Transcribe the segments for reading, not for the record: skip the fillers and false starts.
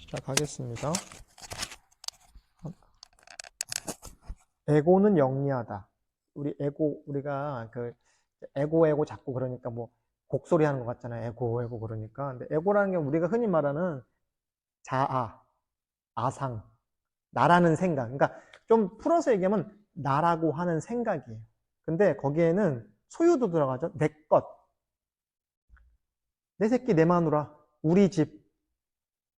시작하겠습니다. 에고는 영리하다. 우리가 에고 자꾸 그러니까 뭐 곡소리 하는 것 같잖아요. 에고 그러니까. 근데 에고라는 게 우리가 흔히 말하는 자아, 아상, 나라는 생각. 그러니까 좀 풀어서 얘기하면 나라고 하는 생각이에요. 근데 거기에는 소유도 들어가죠. 내 것. 내 새끼, 내 마누라, 우리 집.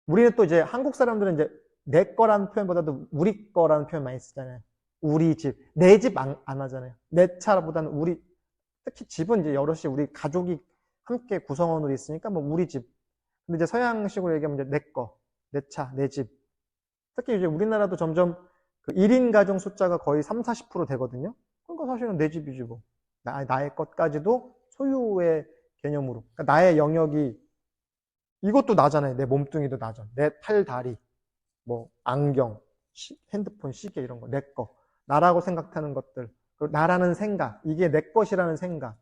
우리는 또 이제 한국 사람들은 이제 내 거라는 표현보다도 우리 거라는 표현 많이 쓰잖아요. 우리 집. 내 집 안 하잖아요. 내 차보다는 우리, 특히 집은 이제 여럿이 우리 가족이 함께 구성원으로 있으니까 뭐 우리 집. 근데 이제 서양식으로 얘기하면 이제 내 거, 내 차, 내 집. 특히 이제 우리나라도 점점 그 1인 가정 숫자가 거의 3, 40% 되거든요. 그러니까 사실은 내 집이지 뭐. 나의 것까지도 소유의 개념으로. 그러니까 나의 영역이 이것도 나잖아요. 내 몸뚱이도 나죠. 내 팔, 다리, 뭐 안경, 핸드폰, 시계 이런 거, 내 거. 나라고 생각하는 것들. 그리고 나라는 생각. 이게 내 것이라는 생각.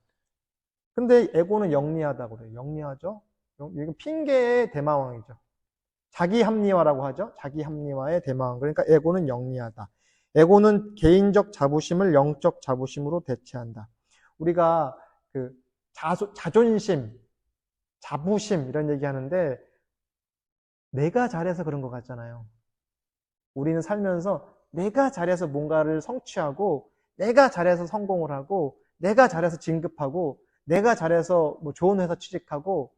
근데 에고는 영리하다고 그래요. 영리하죠? 이건 핑계의 대마왕이죠. 자기 합리화라고 하죠. 자기 합리화의 대마왕. 그러니까 에고는 영리하다. 에고는 개인적 자부심을 영적 자부심으로 대체한다. 우리가 그 자존심, 자부심 이런 얘기 하는데 내가 잘해서 그런 것 같잖아요. 우리는 살면서 내가 잘해서 뭔가를 성취하고 내가 잘해서 성공을 하고 내가 잘해서 진급하고 내가 잘해서 뭐 좋은 회사 취직하고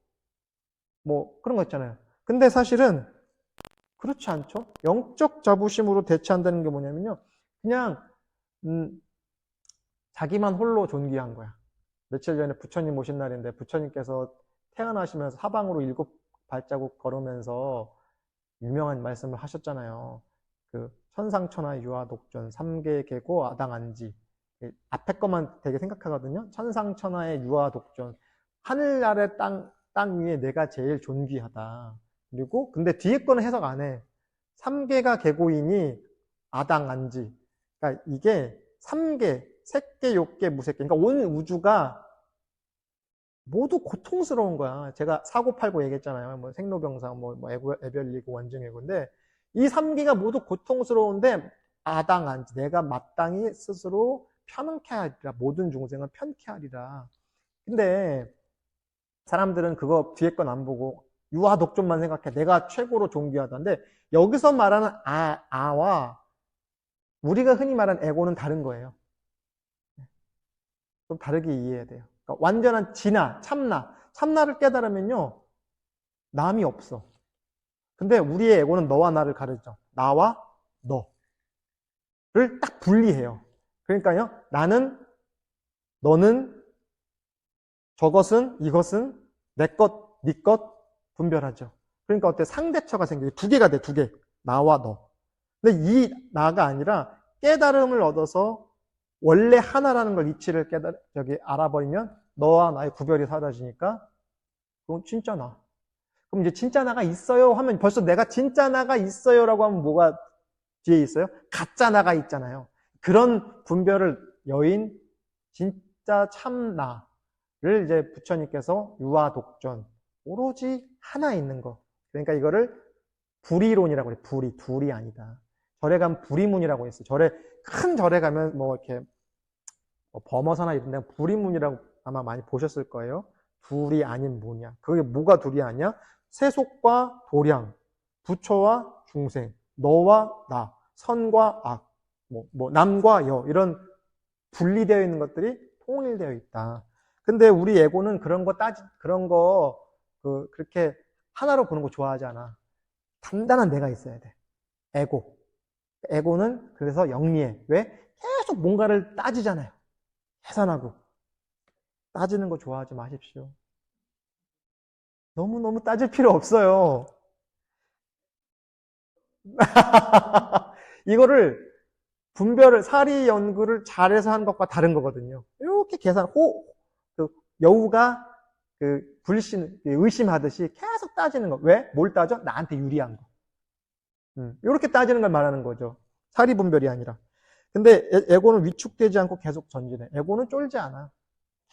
뭐 그런 거 있잖아요. 근데 사실은 그렇지 않죠. 영적 자부심으로 대체한다는 게 뭐냐면요. 그냥 자기만 홀로 존귀한 거야. 며칠 전에 부처님 오신 날인데 부처님께서 태어나시면서 사방으로 7발자국 걸으면서 유명한 말씀을 하셨잖아요. 그 천상천하 유아독존 3계계고 아당안지. 앞에 것만 되게 생각하거든요. 천상천하의 유아독존. 하늘 아래 땅 위에 내가 제일 존귀하다. 그리고 근데 뒤에 거는 해석 안 해. 3계가 계고이니 아당안지. 그러니까 이게 3계, 색계, 욕계, 무색계. 그러니까 온 우주가 모두 고통스러운 거야. 제가 사고팔고 얘기했잖아요. 뭐 생로병상, 애별리고 원증애고인데 이 3기가 모두 고통스러운데 아당한지 내가 마땅히 스스로 편케 하리라. 모든 중생은 편케 하리라. 근데 사람들은 그거 뒤에 건 안 보고 유아 독존만 생각해. 내가 최고로 존귀하다는데 여기서 말하는 아와 우리가 흔히 말하는 에고는 다른 거예요. 좀 다르게 이해해야 돼요. 그러니까 완전한 진화, 참나를 깨달으면요 남이 없어. 근데 우리의 에고는 너와 나를 가르쳐. 나와 너를 딱 분리해요. 그러니까요 나는, 너는, 저것은, 이것은 내 것, 네 것 분별하죠. 그러니까 어때? 상대처가 생겨요. 두 개가 돼, 두 개. 나와 너. 근데 이 나가 아니라 깨달음을 얻어서 원래 하나라는 걸 이치를 알아버리면 너와 나의 구별이 사라지니까 그건 진짜 나. 그럼 이제 진짜 나가 있어요 하면 벌써 내가 진짜 나가 있어요라고 하면 뭐가 뒤에 있어요? 가짜 나가 있잖아요. 그런 분별을 여인 진짜 참나를 이제 부처님께서 유아독존 오로지 하나 있는 거. 그러니까 이거를 불이론이라고 그래. 둘이 아니다. 절에 가면 불이문이라고 있어요. 큰 절에 가면 뭐 이렇게 범어사나 이런 데 불이문이라고 아마 많이 보셨을 거예요. 둘이 아닌 뭐냐. 그게 뭐가 둘이 아니야? 세속과 도량, 부처와 중생, 너와 나, 선과 악, 남과 여 이런 분리되어 있는 것들이 통일되어 있다. 근데 우리 에고는 그렇게 하나로 보는 거 좋아하지 않아. 단단한 내가 있어야 돼. 에고는 그래서 영리해. 왜? 계속 뭔가를 따지잖아요. 계산하고. 따지는 거 좋아하지 마십시오. 너무너무 따질 필요 없어요. 이거를 사리 연구를 잘해서 한 것과 다른 거거든요. 이렇게 여우가 의심하듯이 계속 따지는 거. 왜? 뭘 따져? 나한테 유리한 거. 이렇게 따지는 걸 말하는 거죠. 사리 분별이 아니라. 근데 에고는 위축되지 않고 계속 전진해. 에고는 쫄지 않아.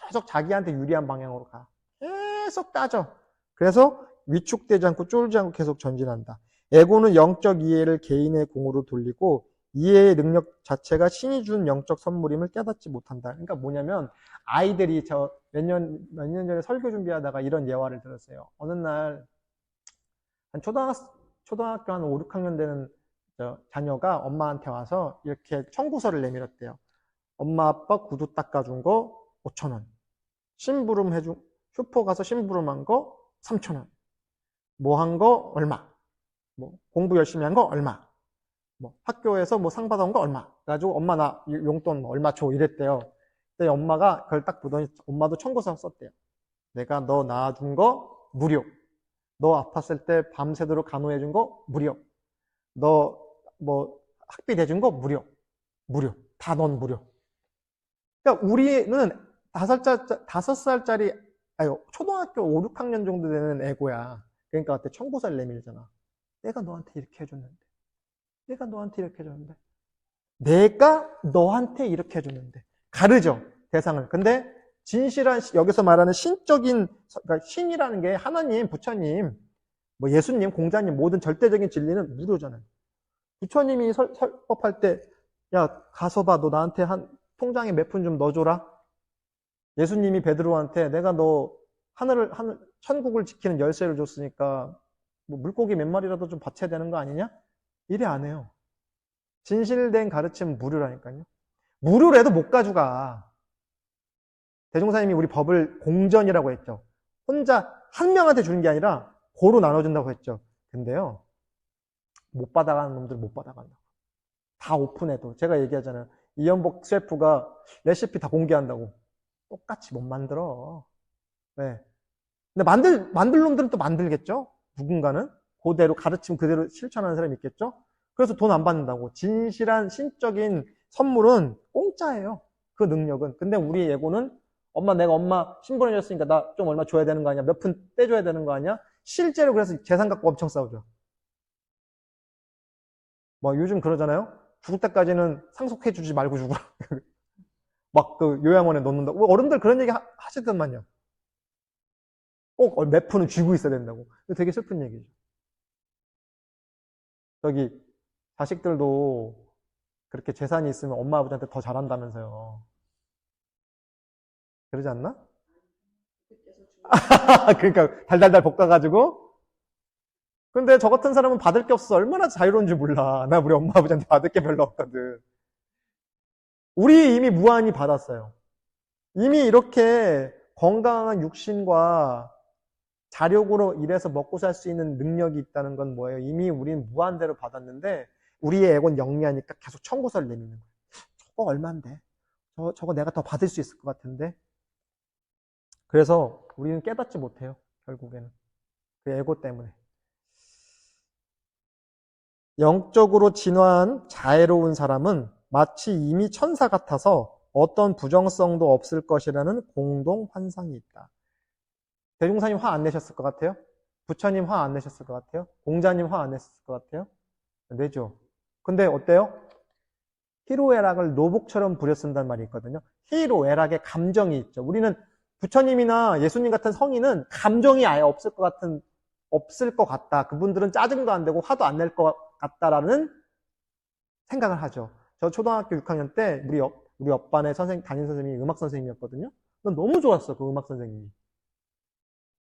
계속 자기한테 유리한 방향으로 가. 계속 따져. 그래서 위축되지 않고 쫄지 않고 계속 전진한다. 에고는 영적 이해를 개인의 공으로 돌리고 이해의 능력 자체가 신이 준 영적 선물임을 깨닫지 못한다. 그러니까 뭐냐면 아이들이 저 몇 년 전에 설교 준비하다가 이런 예화를 들었어요. 어느 날 한 초등학교 한 5, 6학년 되는 자녀가 엄마한테 와서 이렇게 청구서를 내밀었대요. 엄마 아빠 구두 닦아준 거 5,000원. 심부름 해준 슈퍼 가서 심부름한 거 3,000원. 뭐 한 거 얼마. 뭐 공부 열심히 한 거 얼마. 뭐 학교에서 뭐 상 받아온 거 얼마. 그래가지고 엄마 나 용돈 얼마 줘 이랬대요. 근데 엄마가 그걸 딱 보더니 엄마도 청구서 썼대요. 내가 너 낳아준 거 무료. 너 아팠을 때 밤새도록 간호해준 거 무료. 너 뭐 학비 대준 거 무료. 무료. 다 넌 무료. 그러니까 우리는 5살짜리 아니 초등학교 5, 6학년 정도 되는 애고야. 그러니까 그때 청구서를 내밀잖아. 내가 너한테 이렇게 해줬는데. 내가 너한테 이렇게 해줬는데. 내가 너한테 이렇게 해줬는데. 가르죠. 대상을. 근데 진실한 여기서 말하는 신적인 그러니까 신이라는 게 하나님, 부처님, 뭐 예수님, 공자님 모든 절대적인 진리는 무료잖아요. 부처님이 설법할 때 야 가서 봐. 너 나한테 한 통장에 몇 푼 좀 넣어줘라. 예수님이 베드로한테 내가 너 천국을 지키는 열쇠를 줬으니까 뭐 물고기 몇 마리라도 좀 바쳐야 되는 거 아니냐? 이래 안 해요. 진실된 가르침은 무료라니까요. 무료라도 못 가져가. 대종사님이 우리 법을 공전이라고 했죠. 혼자 한 명한테 주는 게 아니라 고루 나눠준다고 했죠. 근데요. 못 받아가는 놈들은 못 받아간다고. 다 오픈해도. 제가 얘기하잖아요. 이연복 셰프가 레시피 다 공개한다고. 똑같이 못 만들어. 왜? 근데 만들 놈들은 또 만들겠죠? 누군가는? 그대로 가르침 그대로 실천하는 사람이 있겠죠? 그래서 돈 안 받는다고. 진실한 신적인 선물은 공짜예요. 그 능력은. 근데 우리 예고는 내가 엄마 신분해줬으니까 나 좀 얼마 줘야 되는 거 아니야? 몇 푼 떼줘야 되는 거 아니야? 실제로 그래서 재산 갖고 엄청 싸우죠. 뭐 요즘 그러잖아요. 죽을 때까지는 상속해주지 말고 죽어라. 막 그 요양원에 넣는다. 어른들 그런 얘기 하시더만요. 꼭 몇 푼은 쥐고 있어야 된다고. 되게 슬픈 얘기죠. 저기 자식들도 그렇게 재산이 있으면 엄마 아버지한테 더 잘한다면서요. 그러지 않나? 그러니까 달달달 볶아가지고. 근데 저 같은 사람은 받을 게 없어. 얼마나 자유로운지 몰라. 나 우리 엄마 아버지한테 받을 게 별로 없거든. 우리 이미 무한히 받았어요. 이미 이렇게 건강한 육신과 자력으로 일해서 먹고 살 수 있는 능력이 있다는 건 뭐예요? 이미 우리는 무한대로 받았는데 우리의 에고는 영리하니까 계속 청구서를 내미는 거예요. 저거 얼만데? 저거 내가 더 받을 수 있을 것 같은데? 그래서 우리는 깨닫지 못해요. 결국에는. 그 에고 때문에. 영적으로 진화한 자애로운 사람은 마치 이미 천사 같아서 어떤 부정성도 없을 것이라는 공동 환상이 있다. 대종사님 화 안 내셨을 것 같아요? 부처님 화 안 내셨을 것 같아요? 공자님 화 안 냈을 것 같아요? 내죠. 근데 어때요? 희로애락을 노복처럼 부려쓴다는 말이 있거든요. 희로애락의 감정이 있죠. 우리는 부처님이나 예수님 같은 성인은 감정이 아예 없을 것 같다. 그분들은 짜증도 안 되고 화도 안 낼 것 같다라는 생각을 하죠. 저 초등학교 6학년 때 우리 옆반의 담임 선생님이 음악 선생님이었거든요. 난 너무 좋았어, 그 음악 선생님이.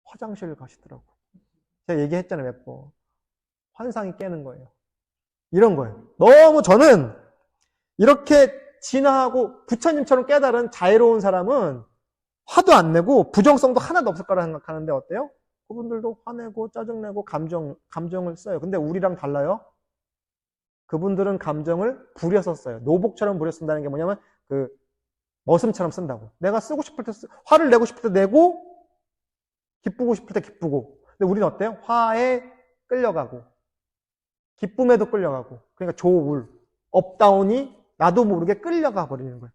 화장실 가시더라고. 제가 얘기했잖아요, 몇 번. 환상이 깨는 거예요. 이런 거예요. 너무 저는 이렇게 진화하고 부처님처럼 깨달은 자애로운 사람은 화도 안 내고 부정성도 하나도 없을 거라 생각하는데 어때요? 그분들도 화내고 짜증내고 감정을 써요. 근데 우리랑 달라요. 그분들은 감정을 부려서 써요. 노복처럼 부려 쓴다는 게 뭐냐면 그 머슴처럼 쓴다고. 내가 쓰고 싶을 때 화를 내고 싶을 때 내고 기쁘고 싶을 때 기쁘고. 근데 우리는 어때요? 화에 끌려가고 기쁨에도 끌려가고. 그러니까 조울, 업다운이 나도 모르게 끌려가 버리는 거예요.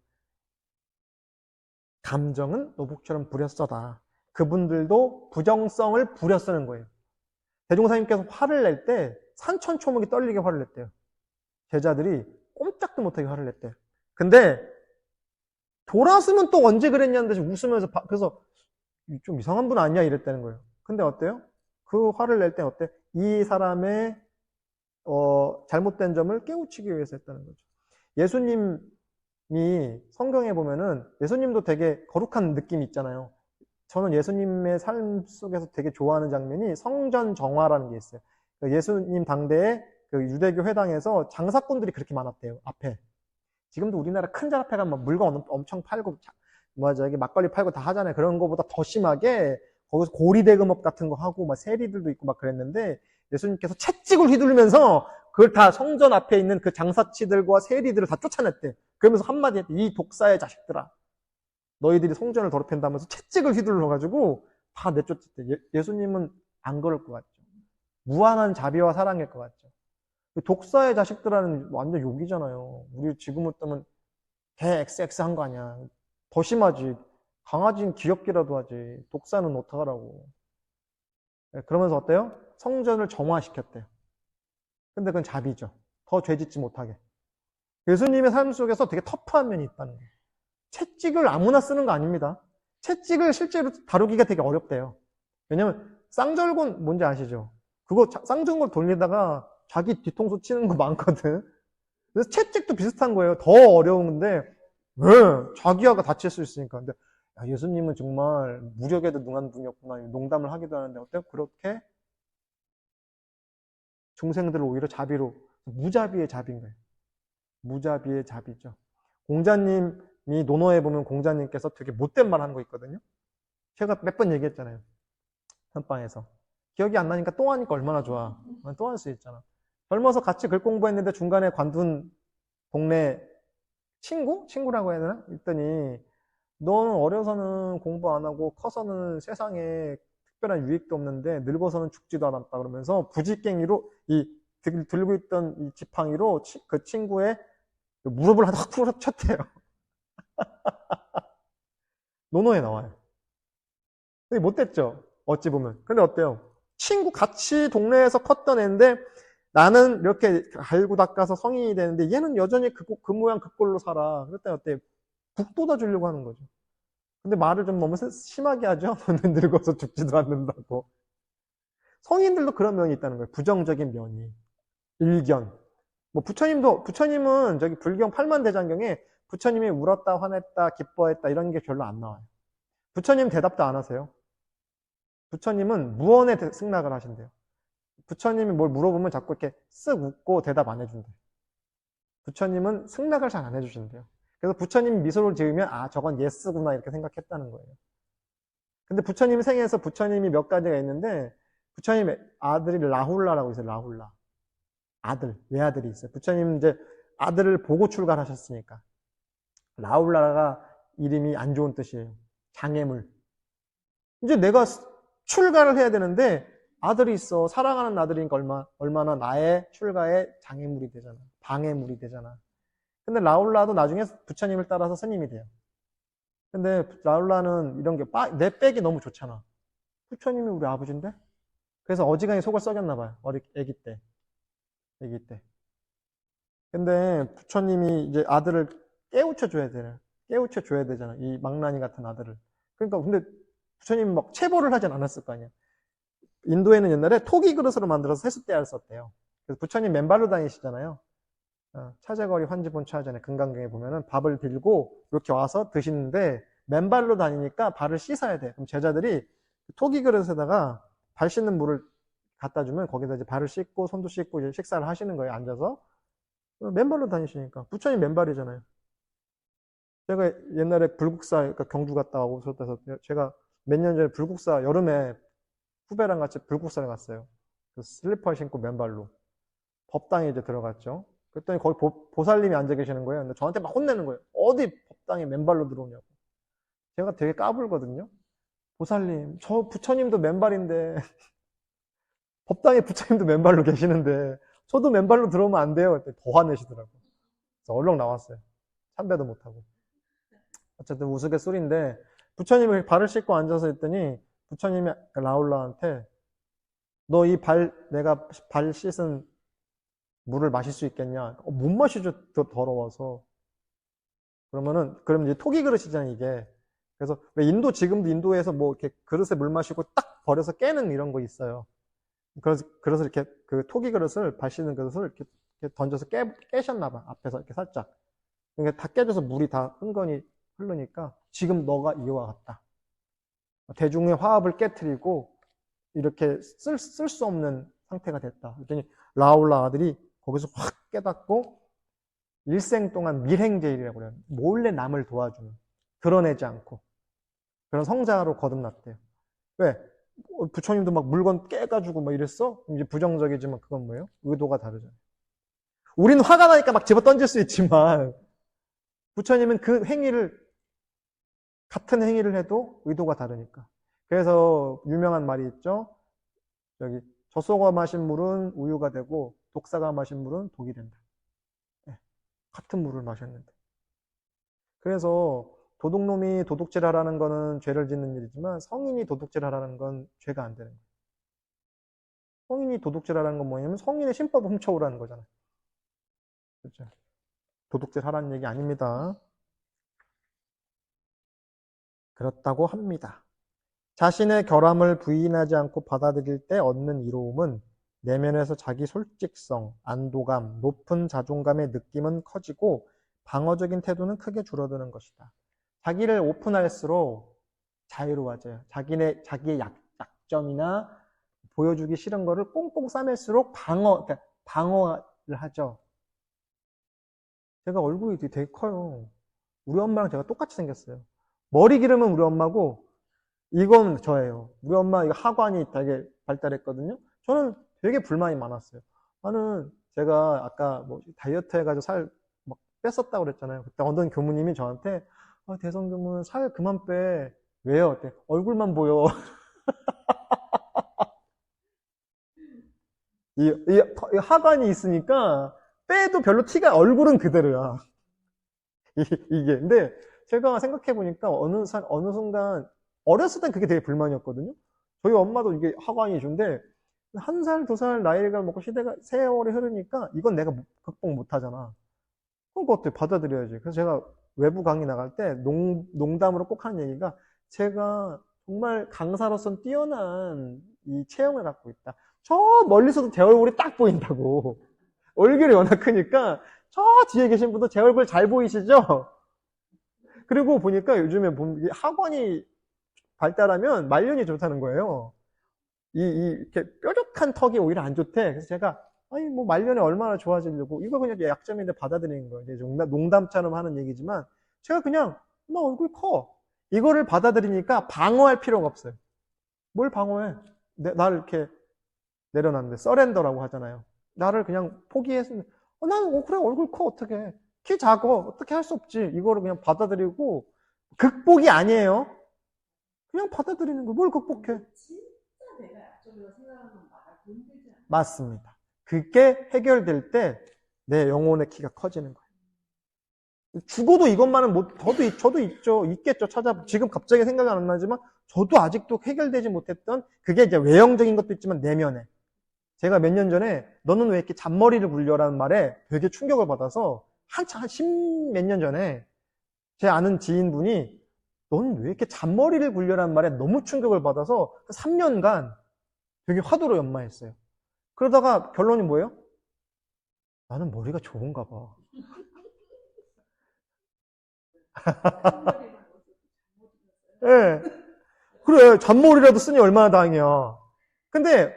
감정은 노복처럼 부려 써다. 그분들도 부정성을 부려 쓰는 거예요. 대종사님께서 화를 낼 때 산천초목이 떨리게 화를 냈대요. 제자들이 꼼짝도 못하게 화를 냈대요. 근데 돌아서면 또 언제 그랬냐는 듯이 웃으면서 그래서 좀 이상한 분 아니야 이랬다는 거예요. 근데 어때요? 그 화를 낼 때 어때? 이 사람의 잘못된 점을 깨우치기 위해서 했다는 거죠. 예수님이 성경에 보면은 예수님도 되게 거룩한 느낌이 있잖아요. 저는 예수님의 삶 속에서 되게 좋아하는 장면이 성전 정화라는 게 있어요. 예수님 당대에 그 유대교 회당에서 장사꾼들이 그렇게 많았대요, 앞에. 지금도 우리나라 큰 절 앞에 가면 물건 엄청 팔고, 여기 막걸리 팔고 다 하잖아요. 그런 거보다 더 심하게 거기서 고리대금업 같은 거 하고 막 세리들도 있고 막 그랬는데 예수님께서 채찍을 휘두르면서 그걸 다 성전 앞에 있는 그 장사치들과 세리들을 다 쫓아냈대. 그러면서 한마디 했대. 이 독사의 자식들아. 너희들이 성전을 더럽힌다면서 채찍을 휘둘러가지고 다 내쫓았대. 예수님은 안 그럴 것 같죠. 무한한 자비와 사랑일 것 같죠. 독사의 자식들은 완전 욕이잖아요. 우리 지금을 뜨면 개 XX 한 거 아니야. 더 심하지. 강아지는 귀엽기라도 하지. 독사는 어떡하라고. 그러면서 어때요? 성전을 정화시켰대요. 근데 그건 자비죠. 더 죄짓지 못하게. 예수님의 삶 속에서 되게 터프한 면이 있다는 거예요. 채찍을 아무나 쓰는 거 아닙니다. 채찍을 실제로 다루기가 되게 어렵대요. 왜냐면 쌍절곤 뭔지 아시죠? 그거 쌍절곤 돌리다가 자기 뒤통수 치는 거 많거든. 그래서 채찍도 비슷한 거예요. 더 어려운데 왜? 자기야가 다칠 수 있으니까. 근데 예수님은 정말 무력에도 능한 분이었구나. 농담을 하기도 하는데 어때요? 그렇게 중생들을 오히려 자비로, 무자비의 자비인 거예요. 무자비의 자비죠. 공자님이 논어에 보면 공자님께서 되게 못된 말 하는 거 있거든요. 제가 몇 번 얘기했잖아요. 선방에서. 기억이 안 나니까 또 하니까 얼마나 좋아. 또 할 수 있잖아. 젊어서 같이 글 공부했는데 중간에 관둔 동네 친구라고 해야 되나? 했더니 너는 어려서는 공부 안 하고 커서는 세상에 특별한 유익도 없는데 늙어서는 죽지도 않았다 그러면서 부지깽이로 들고 있던 이 지팡이로 그 친구의 무릎을 확 쳤대요. 논어에 나와요. 되게 못됐죠? 어찌 보면. 근데 어때요? 친구 같이 동네에서 컸던 애인데 나는 이렇게 갈고 닦아서 성인이 되는데 얘는 여전히 그 모양 그 꼴로 살아. 그랬더니 어때? 북돋아 주려고 하는 거죠. 근데 말을 좀 너무 심하게 하죠? 너는 늙어서 죽지도 않는다고. 성인들도 그런 면이 있다는 거예요. 부정적인 면이. 일견. 부처님은 저기 불경 8만대장경에 부처님이 울었다, 화냈다, 기뻐했다 이런 게 별로 안 나와요. 부처님 대답도 안 하세요. 부처님은 무언에 승낙을 하신대요. 부처님이 뭘 물어보면 자꾸 이렇게 쓱 웃고 대답 안 해준대요. 부처님은 승낙을 잘 안 해주신대요. 그래서 부처님 미소를 지으면 저건 예스구나 이렇게 생각했다는 거예요. 근데 부처님 생에서 부처님이 몇 가지가 있는데 부처님 아들이 라훌라라고 있어요. 라훌라. 외아들이 있어요. 부처님 이제 아들을 보고 출가하셨으니까. 라훌라가 이름이 안 좋은 뜻이에요. 장애물. 이제 내가 출가를 해야 되는데 아들이 있어. 사랑하는 아들이니까 얼마나 나의 출가에 장애물이 되잖아. 방해물이 되잖아. 근데 라훌라도 나중에 부처님을 따라서 스님이 돼요. 근데 라훌라는 이런 게 내 빽이 너무 좋잖아. 부처님이 우리 아버지인데? 그래서 어지간히 속을 썩였나 봐요. 아기 때. 근데 부처님이 이제 아들을 깨우쳐줘야 되잖아. 이 망나니 같은 아들을. 그러니까 근데 부처님이 막 체벌을 하진 않았을 거 아니야. 인도에는 옛날에 토기 그릇으로 만들어서 세숫대야를 썼대요. 그래서 부처님 맨발로 다니시잖아요. 차제거리 환지본차전에 금강경에 보면은 밥을 들고 이렇게 와서 드시는데 맨발로 다니니까 발을 씻어야 돼. 그럼 제자들이 토기 그릇에다가 발 씻는 물을 갖다 주면 거기다 이제 발을 씻고 손도 씻고 이제 식사를 하시는 거예요. 앉아서. 맨발로 다니시니까. 부처님 맨발이잖아요. 제가 옛날에 불국사, 그러니까 경주 갔다 오고 제가 몇 년 전에 불국사 여름에 후배랑 같이 불국사를 갔어요. 그 슬리퍼 신고 맨발로. 법당에 이제 들어갔죠. 그랬더니 거기 보살님이 앉아 계시는 거예요. 근데 저한테 막 혼내는 거예요. 어디 법당에 맨발로 들어오냐고. 제가 되게 까불거든요. 보살님, 저 부처님도 맨발인데 법당에 부처님도 맨발로 계시는데 저도 맨발로 들어오면 안 돼요. 그때 더 화내시더라고요. 그래서 얼른 나왔어요. 참배도 못하고. 어쨌든 우스갯소리인데 부처님이 발을 씻고 앉아서 했더니 부처님이 라울라한테 너 내가 발 씻은 물을 마실 수 있겠냐? 못 마시죠. 더 더러워서. 그러면 이제 토기 그릇이잖아요, 이게. 그래서 왜 지금도 인도에서 뭐 이렇게 그릇에 물 마시고 딱 버려서 깨는 이런 거 있어요. 그래서 이렇게 그 토기 그릇을, 발 씻는 그릇을 이렇게 던져서 깨셨나 봐. 앞에서 이렇게 살짝. 그러니까 다 깨져서 물이 다 흥건히 흐르니까 지금 너가 이와 같다. 대중의 화합을 깨트리고 이렇게 쓸 수 없는 상태가 됐다. 그랬더니 라울라 아들이 거기서 확 깨닫고 일생 동안 밀행제일이라고 그래요. 몰래 남을 도와주는, 드러내지 않고 그런 성자로 거듭났대요. 왜? 부처님도 막 물건 깨가지고 막 이랬어? 이제 부정적이지만 그건 뭐예요? 의도가 다르잖아요. 우리는 화가 나니까 막 집어 던질 수 있지만 부처님은 그 행위를, 같은 행위를 해도 의도가 다르니까. 그래서 유명한 말이 있죠. 여기 젖소가 마신 물은 우유가 되고 독사가 마신 물은 독이 된다. 네. 같은 물을 마셨는데. 그래서 도둑놈이 도둑질 하라는 거는 죄를 짓는 일이지만 성인이 도둑질 하라는 건 죄가 안 되는 거예요. 성인이 도둑질 하라는 건 뭐냐면 성인의 신법을 훔쳐오라는 거잖아요. 그렇죠? 도둑질 하라는 얘기 아닙니다. 그렇다고 합니다. 자신의 결함을 부인하지 않고 받아들일 때 얻는 이로움은 내면에서 자기 솔직성, 안도감, 높은 자존감의 느낌은 커지고 방어적인 태도는 크게 줄어드는 것이다. 자기를 오픈할수록 자유로워져요. 자기의 약점이나 보여주기 싫은 거를 꽁꽁 싸맬수록 그러니까 방어를 하죠. 제가 얼굴이 되게 커요. 우리 엄마랑 제가 똑같이 생겼어요. 머리 기름은 우리 엄마고 이건 저예요. 우리 엄마 이거 하관이 되게 발달했거든요. 저는 되게 불만이 많았어요. 나는 제가 아까 뭐 다이어트 해가지고 살 막 뺐었다고 그랬잖아요. 그때 어떤 교무님이 저한테 대성교무는 살 그만 빼. 왜요? 그때 얼굴만 보여. 이 하관이 있으니까 빼도 별로 티가, 얼굴은 그대로야. 이게. 근데 제가 생각해보니까 어느 순간, 어렸을 땐 그게 되게 불만이었거든요. 저희 엄마도 이게 하관이 있는데, 1살, 2살 나이가 먹고 세월이 흐르니까 이건 내가 극복 못 하잖아. 그럼 그거 어때? 받아들여야지. 그래서 제가 외부 강의 나갈 때 농담으로 꼭 하는 얘기가, 제가 정말 강사로서는 뛰어난 이 체형을 갖고 있다. 저 멀리서도 제 얼굴이 딱 보인다고. 얼굴이 워낙 크니까 저 뒤에 계신 분도 제 얼굴 잘 보이시죠? 그리고 보니까 요즘에 학원이 발달하면 말년이 좋다는 거예요. 이렇게 뾰족한 턱이 오히려 안 좋대. 그래서 제가 아니 뭐 말년이 얼마나 좋아지려고, 이거 그냥 약점인데 받아들이는 거예요. 이제 농담처럼 하는 얘기지만 제가 그냥 나 얼굴 커, 이거를 받아들이니까 방어할 필요가 없어요. 뭘 방어해? 나를 이렇게 내려놨는데 서렌더라고 하잖아요. 나를 그냥 포기해서 나는 그래 얼굴 커 어떻게, 키 작어 어떻게 할 수 없지, 이거를 그냥 받아들이고, 극복이 아니에요. 그냥 받아들이는 거. 뭘 극복해? 맞습니다. 그게 해결될 때 내 영혼의 키가 커지는 거예요. 죽어도 이것만은 저도 있겠죠. 지금 갑자기 생각이 안 나지만 저도 아직도 해결되지 못했던, 그게 이제 외형적인 것도 있지만 내면에, 제가 몇 년 전에 너는 왜 이렇게 잔머리를 굴려라는 말에 되게 충격을 받아서 한 10몇 년 전에 제 아는 지인분이 너는 왜 이렇게 잔머리를 굴려라는 말에 너무 충격을 받아서 3년간 되게 화두로 연마했어요. 그러다가 결론이 뭐예요? 나는 머리가 좋은가 봐. 네. 그래, 잔머리라도 쓰니 얼마나 다행이야. 근데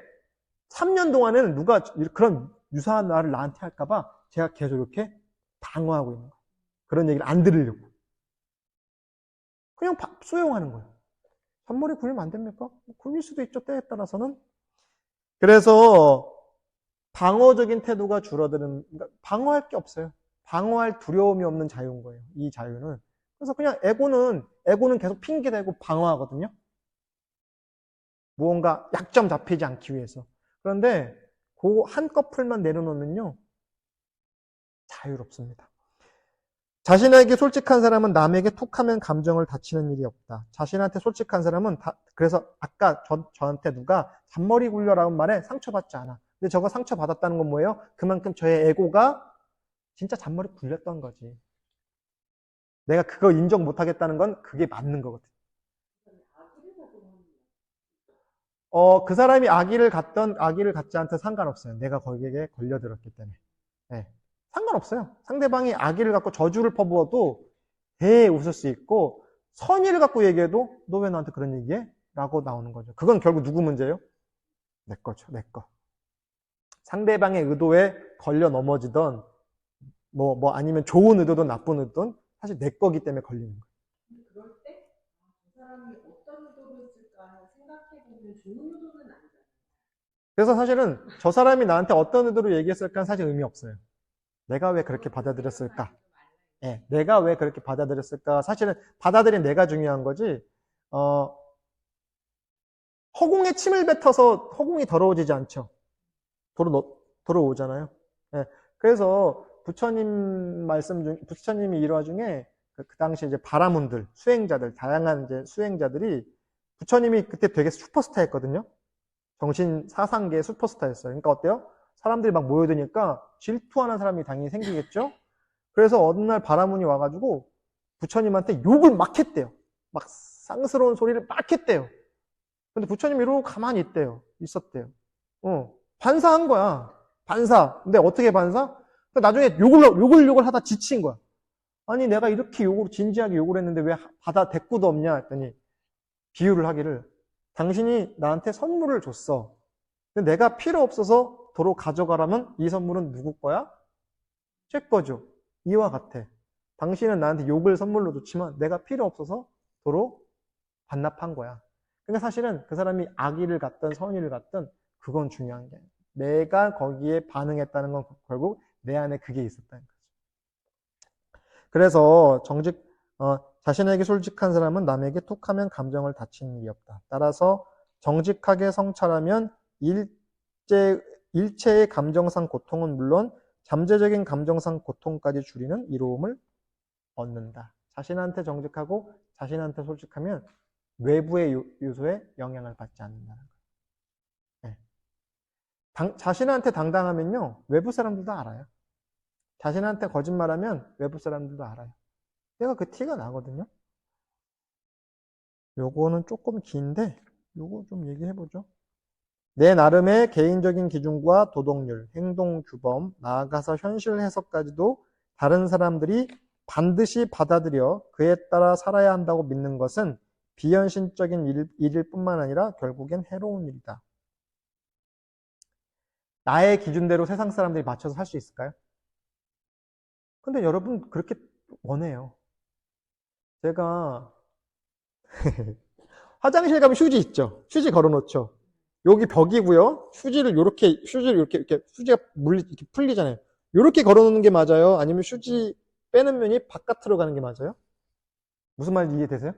3년 동안에는 누가 그런 유사한 말을 나한테 할까봐 제가 계속 이렇게 방어하고 있는 거예요. 그런 얘기를 안 들으려고. 그냥 수용하는 거예요. 잔머리 굴리면 안 됩니까? 굴릴 수도 있죠, 때에 따라서는. 그래서 방어적인 태도가 줄어드는, 그러니까 방어할 게 없어요. 방어할 두려움이 없는 자유인 거예요, 이 자유는. 그래서 그냥 에고는 계속 핑계대고 방어하거든요. 무언가 약점 잡히지 않기 위해서. 그런데 그 한꺼풀만 내려놓으면요, 자유롭습니다. 자신에게 솔직한 사람은 남에게 툭하면 감정을 다치는 일이 없다. 자신한테 솔직한 사람은 그래서 아까 저한테 누가 잔머리 굴려라는 말에 상처받지 않아. 근데 저거 상처받았다는 건 뭐예요? 그만큼 저의 에고가 진짜 잔머리 굴렸던 거지. 내가 그거 인정 못하겠다는 건 그게 맞는 거거든. 그 사람이 악의를 갖던 악의를 갖지 않든 상관없어요. 내가 거기에 걸려들었기 때문에. 네. 상관없어요. 상대방이 악의를 갖고 저주를 퍼부어도 웃을 수 있고, 선의를 갖고 얘기해도 너 왜 나한테 그런 얘기해? 라고 나오는 거죠. 그건 결국 누구 문제예요? 내 거죠, 내 거. 상대방의 의도에 걸려 넘어지던, 아니면 좋은 의도든 나쁜 의도든 사실 내 거기 때문에 걸리는 거예요. 그럴 때, 그 사람이 어떤 의도로 했을까 생각해보면 좋은 의도는 아니잖아요. 그래서 사실은 저 사람이 나한테 어떤 의도로 얘기했을까는 사실 의미 없어요. 내가 왜 그렇게 받아들였을까? 네, 내가 왜 그렇게 받아들였을까? 사실은 받아들인 내가 중요한 거지, 허공에 침을 뱉어서 허공이 더러워지지 않죠. 들어오잖아요. 네, 그래서 부처님이 일화 중에 그 당시 이제 바라문들, 수행자들, 다양한 이제 수행자들이 부처님이 그때 되게 슈퍼스타였거든요. 정신 사상계의 슈퍼스타였어요. 그러니까 어때요? 사람들이 막 모여드니까 질투하는 사람이 당연히 생기겠죠? 그래서 어느 날 바라문이 와가지고 부처님한테 욕을 막 했대요. 막 쌍스러운 소리를 막 했대요. 근데 부처님이 이러고 가만히 있었대요. 반사한 거야. 반사. 근데 어떻게 반사? 나중에 욕을 하다 지친 거야. 아니, 내가 이렇게 진지하게 욕을 했는데 왜 받아 대꾸도 없냐? 했더니 비유를 하기를, 당신이 나한테 선물을 줬어. 근데 내가 필요 없어서 도로 가져가라면 이 선물은 누구 거야? 제 거죠. 이와 같아. 당신은 나한테 욕을 선물로 줬지만 내가 필요 없어서 도로 반납한 거야. 그러니까 사실은 그 사람이 악의를 갖든 선의를 갖든 그건 중요한 게 아니야. 내가 거기에 반응했다는 건 결국 내 안에 그게 있었다는 거죠. 그래서 자신에게 솔직한 사람은 남에게 툭하면 감정을 다치는 일이 없다. 따라서 정직하게 성찰하면 일체의 감정상 고통은 물론 잠재적인 감정상 고통까지 줄이는 이로움을 얻는다. 자신한테 정직하고 자신한테 솔직하면 외부의 요소에 영향을 받지 않는다는 거예요. 네. 자신한테 당당하면요, 외부 사람들도 알아요. 자신한테 거짓말하면 외부 사람들도 알아요. 내가 그 티가 나거든요. 요거는 조금 긴데 요거 좀 얘기해보죠. 내 나름의 개인적인 기준과 도덕률, 행동 규범, 나아가서 현실 해석까지도 다른 사람들이 반드시 받아들여 그에 따라 살아야 한다고 믿는 것은 비현실적인 일일 뿐만 아니라 결국엔 해로운 일이다. 나의 기준대로 세상 사람들이 맞춰서 살 수 있을까요? 근데 여러분 그렇게 원해요. 제가 화장실 가면 휴지 있죠? 휴지 걸어놓죠? 여기 벽이고요. 휴지가 휴지가 이렇게 풀리잖아요. 이렇게 걸어놓는 게 맞아요? 아니면 휴지 빼는 면이 바깥으로 가는 게 맞아요? 무슨 말인지 이해되세요?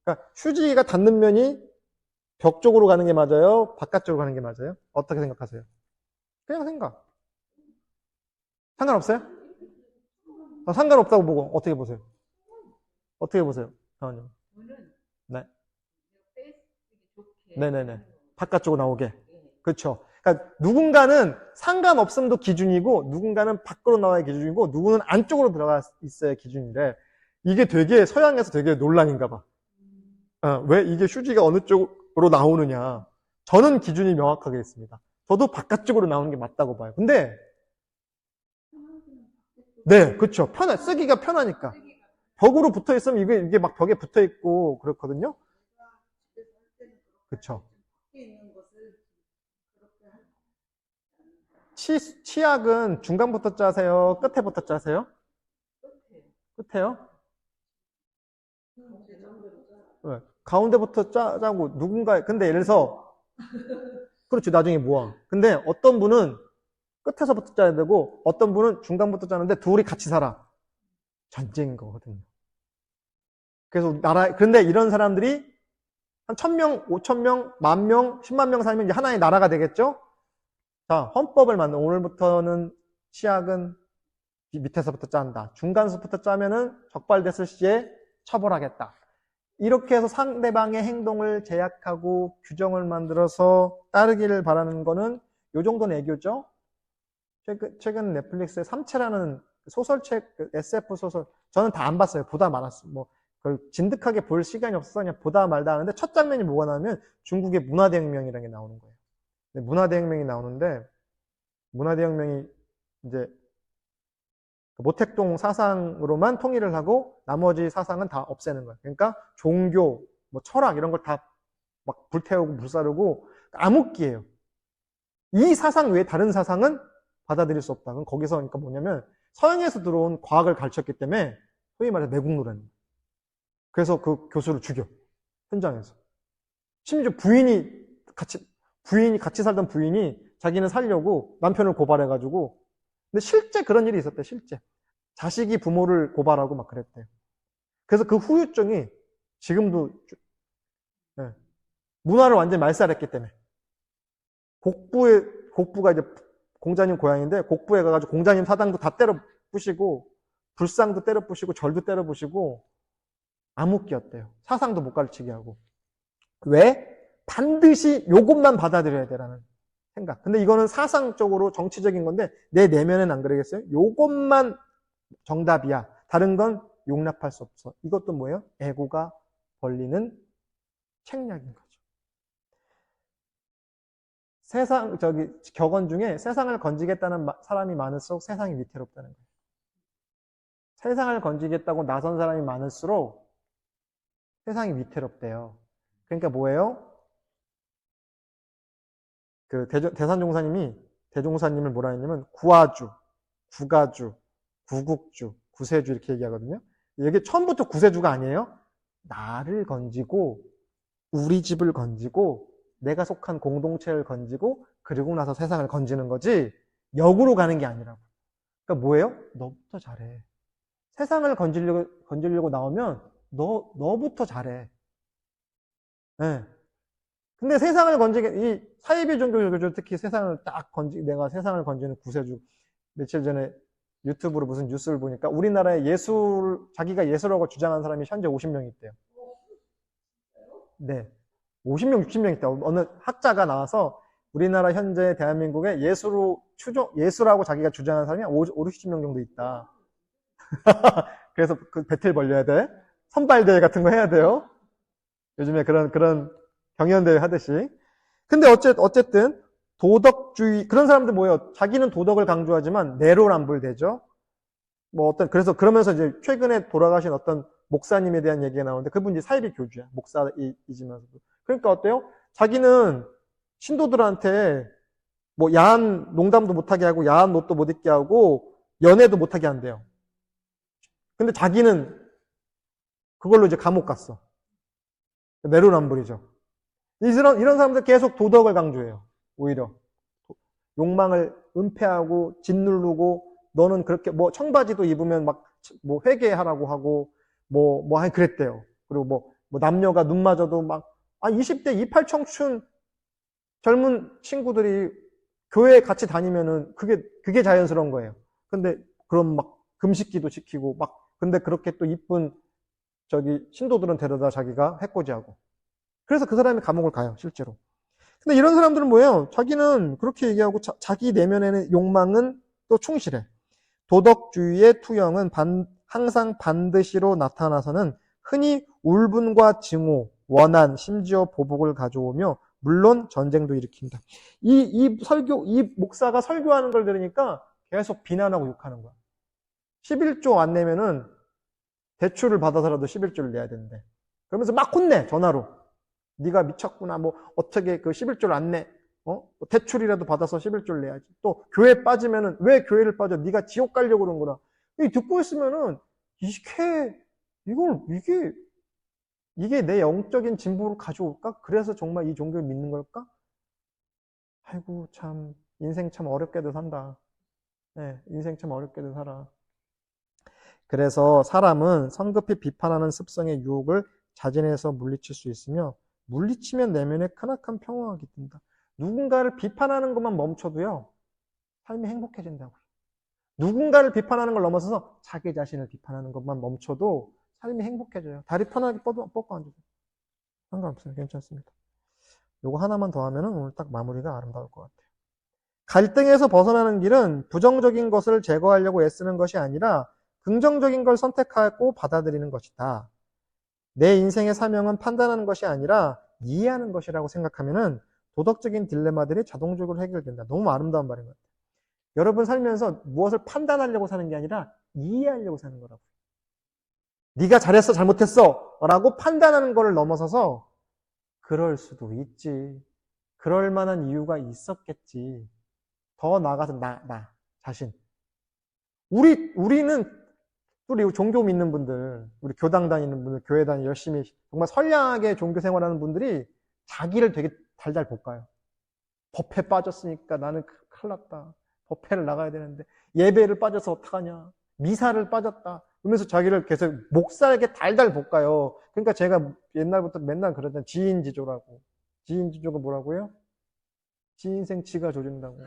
그러니까 휴지가 닿는 면이 벽 쪽으로 가는 게 맞아요? 바깥쪽으로 가는 게 맞아요? 어떻게 생각하세요? 그냥 생각. 상관없어요? 상관없다고 보고 어떻게 보세요? 어떻게 보세요? 저는 네. 네네네. 바깥쪽으로 나오게. 그렇죠. 그러니까 누군가는 상관없음도 기준이고 누군가는 밖으로 나와야 기준이고 누구는 안쪽으로 들어가 있어야 기준인데 이게 되게 서양에서 되게 논란인가 봐. 왜 이게 휴지가 어느 쪽으로 나오느냐. 저는 기준이 명확하게 있습니다. 저도 바깥쪽으로 나오는 게 맞다고 봐요. 근데 네, 그렇죠. 쓰기가 편하니까. 벽으로 붙어 있으면 이게 막 벽에 붙어 있고 그렇거든요. 그렇죠. 치약은 중간부터 짜세요? 끝에부터 짜세요? 끝에요? 네. 가운데부터 짜고 근데 예를 들어서 그렇죠. 나중에 모아. 근데 어떤 분은 끝에서부터 짜야 되고 어떤 분은 중간부터 짜는데 둘이 같이 살아. 전쟁인 거거든요. 그래서 그런데 이런 사람들이 한 1000명, 5000명, 10,000명, 10만 명 살면 이제 하나의 나라가 되겠죠? 자, 헌법을 오늘부터는 치약은 밑에서부터 짠다. 중간서부터 짜면은 적발됐을 시에 처벌하겠다. 이렇게 해서 상대방의 행동을 제약하고 규정을 만들어서 따르기를 바라는 거는 요 정도는 애교죠? 최근 넷플릭스의 삼체라는 소설책, SF 소설, 저는 다 안 봤어요. 보다 말았어요. 그걸 진득하게 볼 시간이 없어서 그냥 보다 말다 하는데 첫 장면이 뭐가 나오면 중국의 문화대혁명이라는 게 나오는 거예요. 문화대혁명이 나오는데 문화대혁명이 이제 모택동 사상으로만 통일을 하고 나머지 사상은 다 없애는 거예요. 그러니까 종교, 뭐 철학 이런 걸 다 막 불태우고 불사르고 암흑기예요. 이 사상 외에 다른 사상은 받아들일 수 없다. 그럼 거기서 그러니까 뭐냐면 서양에서 들어온 과학을 가르쳤기 때문에 소위 말해서 매국노라는. 그래서 그 교수를 죽여. 현장에서. 심지어 부인이 같이 살던 부인이 자기는 살려고 남편을 고발해가지고. 근데 실제 그런 일이 있었대, 실제. 자식이 부모를 고발하고 막 그랬대요. 그래서 그 후유증이 지금도, 네. 문화를 완전히 말살했기 때문에. 곡부가 이제 공자님 고향인데, 곡부에 가가지고 공자님 사당도 다 때려 부시고, 불상도 때려 부시고, 절도 때려 부시고, 암흑기였대요. 사상도 못 가르치게 하고. 왜? 반드시 요것만 받아들여야 되라는 생각. 근데 이거는 사상적으로 정치적인 건데, 내 내면은 안 그러겠어요? 요것만 정답이야. 다른 건 용납할 수 없어. 이것도 뭐예요? 에고가 벌리는 책략인 거죠. 격언 중에 세상을 건지겠다는 사람이 많을수록 세상이 위태롭다는 거예요. 세상을 건지겠다고 나선 사람이 많을수록 세상이 위태롭대요. 그러니까 뭐예요? 그 대종사님을 뭐라 했냐면 구아주, 구가주, 구국주, 구세주 이렇게 얘기하거든요. 이게 처음부터 구세주가 아니에요. 나를 건지고 우리 집을 건지고 내가 속한 공동체를 건지고 그리고 나서 세상을 건지는 거지 역으로 가는 게 아니라고. 그러니까 뭐예요? 너부터 잘해. 세상을 건지려고 나오면 너부터 잘해. 네. 근데 세상을 이 사이비 종교들 특히 내가 세상을 건지는 구세주. 며칠 전에 유튜브로 무슨 뉴스를 보니까 우리나라에 자기가 예수라고 주장하는 사람이 현재 50명 있대요. 네. 50명, 60명 있다. 어느 학자가 나와서 우리나라 현재 대한민국에 예수라고 자기가 주장하는 사람이 50명 정도 있다. 그래서 그 배틀 벌려야 돼. 선발대회 같은 거 해야 돼요. 요즘에 그런 경연대회 하듯이. 근데 어쨌든 도덕주의 그런 사람들 뭐예요? 자기는 도덕을 강조하지만 내로남불되죠. 그래서 그러면서 이제 최근에 돌아가신 어떤 목사님에 대한 얘기가 나오는데 그분이 사이비 교주야. 목사이지만서도. 그러니까 어때요? 자기는 신도들한테 뭐 야한 농담도 못하게 하고 야한 옷도 못 입게 하고 연애도 못하게 한대요. 근데 자기는 그걸로 이제 감옥 갔어. 내로남불이죠. 이런 사람들 계속 도덕을 강조해요. 오히려 욕망을 은폐하고 짓누르고 너는 그렇게 뭐 청바지도 입으면 막 뭐 회개하라고 하고 그랬대요. 그리고 뭐 남녀가 눈 맞아도 20대 28 청춘 젊은 친구들이 교회에 같이 다니면은 그게 자연스러운 거예요. 근데 그럼 금식기도 지키고 근데 그렇게 또 이쁜 신도들은 데려다 자기가 해코지하고. 그래서 그 사람이 감옥을 가요, 실제로. 근데 이런 사람들은 뭐예요? 자기는 그렇게 얘기하고 자기 내면에는 욕망은 또 충실해. 도덕주의의 투영은 항상 반드시로 나타나서는 흔히 울분과 증오, 원한, 심지어 보복을 가져오며 물론 전쟁도 일으킨다. 이 목사가 설교하는 걸 들으니까 계속 비난하고 욕하는 거야. 11조 안 내면은 대출을 받아서라도 11조를 내야 되는데. 그러면서 막 혼내, 전화로. 네가 미쳤구나. 어떻게 그 11조를 안 내? 대출이라도 받아서 11조를 내야지. 또 교회 빠지면은 왜 교회를 빠져? 네가 지옥 가려고 그러는구나. 듣고 있으면은 이게 내 영적인 진보를 가져올까? 그래서 정말 이 종교를 믿는 걸까? 아이고 참 인생 참 어렵게도 산다. 네, 인생 참 어렵게도 살아. 그래서 사람은 성급히 비판하는 습성의 유혹을 자진해서 물리칠 수 있으며 물리치면 내면에 크나큰 평화가 깃든다. 누군가를 비판하는 것만 멈춰도요. 삶이 행복해진다고요. 누군가를 비판하는 걸 넘어서서 자기 자신을 비판하는 것만 멈춰도 삶이 행복해져요. 다리 편하게 뻗고 앉으세요. 상관없어요. 괜찮습니다. 요거 하나만 더 하면은 오늘 딱 마무리가 아름다울 것 같아요. 갈등에서 벗어나는 길은 부정적인 것을 제거하려고 애쓰는 것이 아니라 긍정적인 걸 선택하고 받아들이는 것이다. 내 인생의 사명은 판단하는 것이 아니라 이해하는 것이라고 생각하면은 도덕적인 딜레마들이 자동적으로 해결된다. 너무 아름다운 말인 것 같아요. 여러분 살면서 무엇을 판단하려고 사는 게 아니라 이해하려고 사는 거라고. 네가 잘했어, 잘못했어 라고 판단하는 거를 넘어서서 그럴 수도 있지. 그럴 만한 이유가 있었겠지. 더 나아가서 나 자신. 우리는 우리 종교 믿는 분들, 우리 교당 다니는 분들, 교회 다니 열심히 정말 선량하게 종교 생활하는 분들이 자기를 되게 달달 볶아요. 법회 빠졌으니까 나는 큰일 났다. 법회를 나가야 되는데 예배를 빠져서 어떡하냐. 미사를 빠졌다. 그러면서 자기를 계속 목살게 달달 볶아요. 그러니까 제가 옛날부터 맨날 그러잖아요. 지인지조라고. 지인지조가 뭐라고요? 지 인생 지가 조진다고.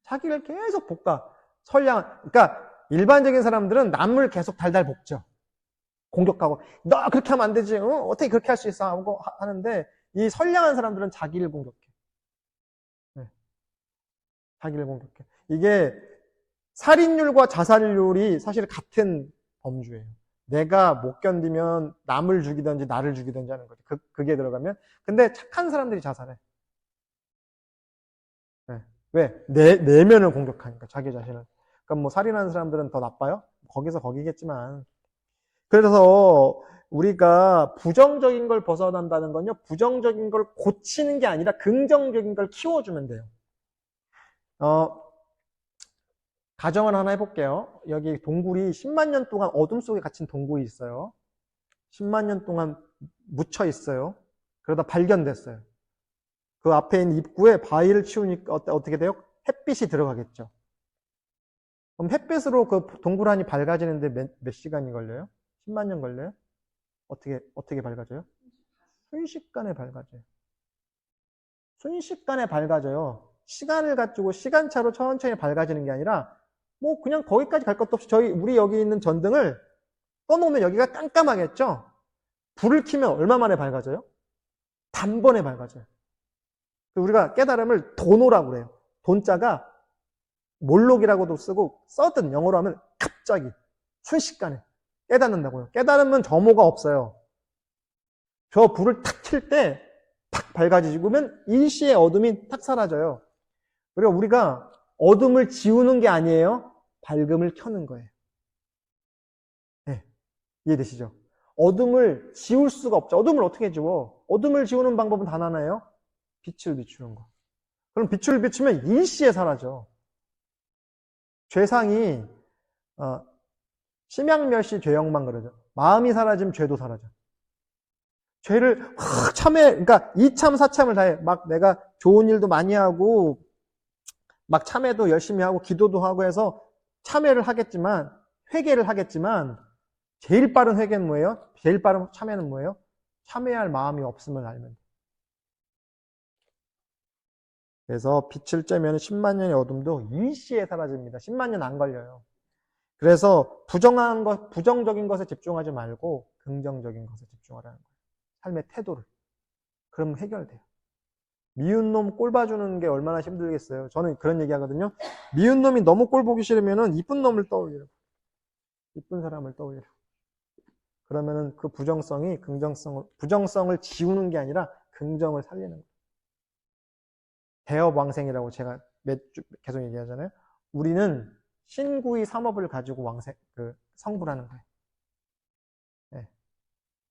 자기를 계속 볶아. 그러니까 일반적인 사람들은 남을 계속 달달 볶죠. 공격하고 너 그렇게 하면 안 되지. 어떻게 그렇게 할 수 있어 하고 하는데 이 선량한 사람들은 자기를 공격해. 네. 자기를 공격해. 이게 살인율과 자살률이 사실 같은 범주예요. 내가 못 견디면 남을 죽이든지 나를 죽이든지 하는 거죠. 그게 들어가면. 근데 착한 사람들이 자살해. 네. 왜? 내면을 공격하니까, 자기 자신을. 그러니까 뭐 살인하는 사람들은 더 나빠요? 거기서 거기겠지만. 그래서 우리가 부정적인 걸 벗어난다는 건요, 부정적인 걸 고치는 게 아니라 긍정적인 걸 키워주면 돼요. 가정을 하나 해볼게요. 여기 동굴이 10만 년 동안 어둠 속에 갇힌 동굴이 있어요. 10만 년 동안 묻혀 있어요. 그러다 발견됐어요. 그 앞에 있는 입구에 바위를 치우니까 어떻게 돼요? 햇빛이 들어가겠죠. 그럼 햇빛으로 그 동굴 안이 밝아지는데 몇 시간이 걸려요? 10만 년 걸려요? 어떻게 밝아져요? 순식간에 밝아져요. 순식간에 밝아져요. 시간을 가지고 시간차로 천천히 밝아지는 게 아니라 뭐 그냥 거기까지 갈 것도 없이 우리 여기 있는 전등을 꺼놓으면 여기가 깜깜하겠죠? 불을 켜면 얼마 만에 밝아져요? 단번에 밝아져요. 우리가 깨달음을 도노라고 그래요. 돈자가 몰록이라고도 쓰고 서든 영어로 하면 갑자기 순식간에 깨닫는다고요. 깨달으면 점호가 없어요. 저 불을 탁 킬 때 탁 밝아지면 일시에 어둠이 탁 사라져요. 그리고 우리가 어둠을 지우는 게 아니에요. 밝음을 켜는 거예요. 네, 이해되시죠? 어둠을 지울 수가 없죠. 어둠을 어떻게 지워? 어둠을 지우는 방법은 단 하나예요. 빛을 비추는 거. 그럼 빛을 비추면 일시에 사라져. 죄상이 심양멸시 죄영만 그러죠. 마음이 사라지면 죄도 사라져. 죄를 그러니까 이참 사참을 다해. 막 내가 좋은 일도 많이 하고 막 참회도 열심히 하고 기도도 하고 해서 참회를 하겠지만 회개를 하겠지만 제일 빠른 회개는 뭐예요? 제일 빠른 참회는 뭐예요? 참회할 마음이 없음을 알면 돼. 그래서 빛을 쬐면 10만 년의 어둠도 일시에 사라집니다. 10만 년 안 걸려요. 그래서 부정적인 것에 집중하지 말고 긍정적인 것에 집중하라는 거예요. 삶의 태도를. 그러면 해결돼요. 미운 놈 꼴 봐주는 게 얼마나 힘들겠어요. 저는 그런 얘기 하거든요. 미운 놈이 너무 꼴 보기 싫으면은 이쁜 놈을 떠올려요. 이쁜 사람을 떠올려요. 그러면은 그 부정성을 지우는 게 아니라 긍정을 살리는 거예요. 대업왕생이라고 제가 계속 얘기하잖아요. 우리는 신구의 3업을 가지고 성불하는 거예요. 네.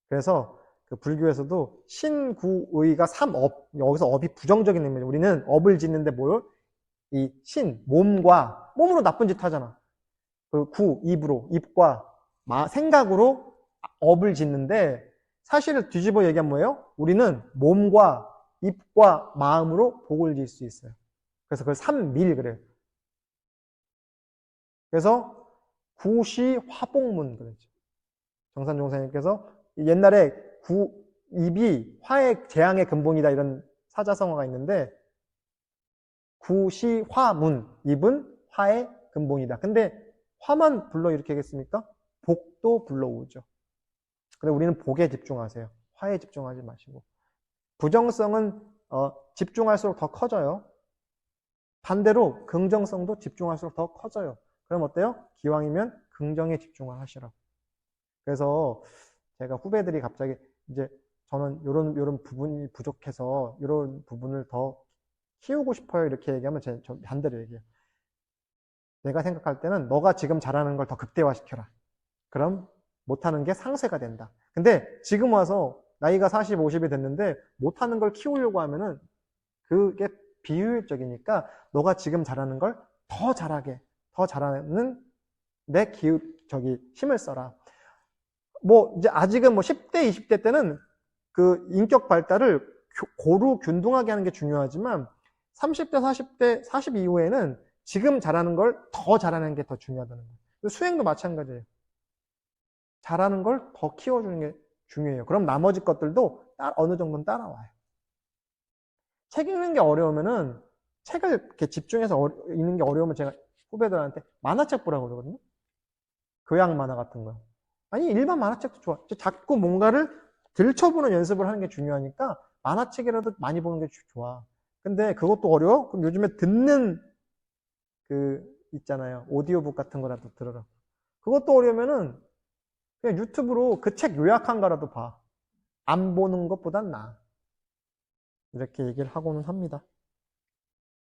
그래서 그 불교에서도 신구의가 3업, 여기서 업이 부정적인 의미죠. 우리는 업을 짓는데 뭐요? 이 몸으로 나쁜 짓 하잖아. 그 입과 생각으로 업을 짓는데 사실을 뒤집어 얘기하면 뭐예요? 우리는 몸과 입과 마음으로 복을 지을 수 있어요. 그래서 그걸 삼밀 그래요. 그래서 구시 화복문 그랬죠. 정산종사님께서 옛날에 입이 화의 재앙의 근본이다 이런 사자성어가 있는데 구시 화문 입은 화의 근본이다. 근데 화만 불러일으키겠습니까? 복도 불러오죠. 근데 우리는 복에 집중하세요. 화에 집중하지 마시고. 부정성은 집중할수록 더 커져요. 반대로 긍정성도 집중할수록 더 커져요. 그럼 어때요? 기왕이면 긍정에 집중을 하시라고. 그래서 제가 후배들이 갑자기 이제 저는 요런 부분이 부족해서 요런 부분을 더 키우고 싶어요. 이렇게 얘기하면 저 반대로 얘기해요. 내가 생각할 때는 너가 지금 잘하는 걸 더 극대화시켜라. 그럼 못하는 게 상쇄가 된다. 근데 지금 와서 나이가 40, 50이 됐는데 못하는 걸 키우려고 하면은 그게 비효율적이니까 너가 지금 잘하는 걸 더 잘하게, 더 잘하는 내 힘을 써라. 뭐 이제 아직은 뭐 10대, 20대 때는 그 인격 발달을 고루 균등하게 하는 게 중요하지만 30대, 40대, 40 이후에는 지금 잘하는 걸 더 잘하는 게 더 중요하다는 거예요. 수행도 마찬가지예요. 잘하는 걸 더 키워주는 게 중요해요. 그럼 나머지 것들도 어느 정도는 따라와요. 책 읽는 게 어려우면은 책을 이렇게 집중해서 읽는 게 어려우면 제가 후배들한테 만화책 보라고 그러거든요. 교양 만화 같은 거. 아니 일반 만화책도 좋아. 자꾸 뭔가를 들춰보는 연습을 하는 게 중요하니까 만화책이라도 많이 보는 게 좋아. 근데 그것도 어려워? 그럼 요즘에 듣는 그 있잖아요. 오디오북 같은 거라도 들어라. 그것도 어려우면은 그냥 유튜브로 그 책 요약한 거라도 봐. 안 보는 것보단 나아. 이렇게 얘기를 하고는 합니다.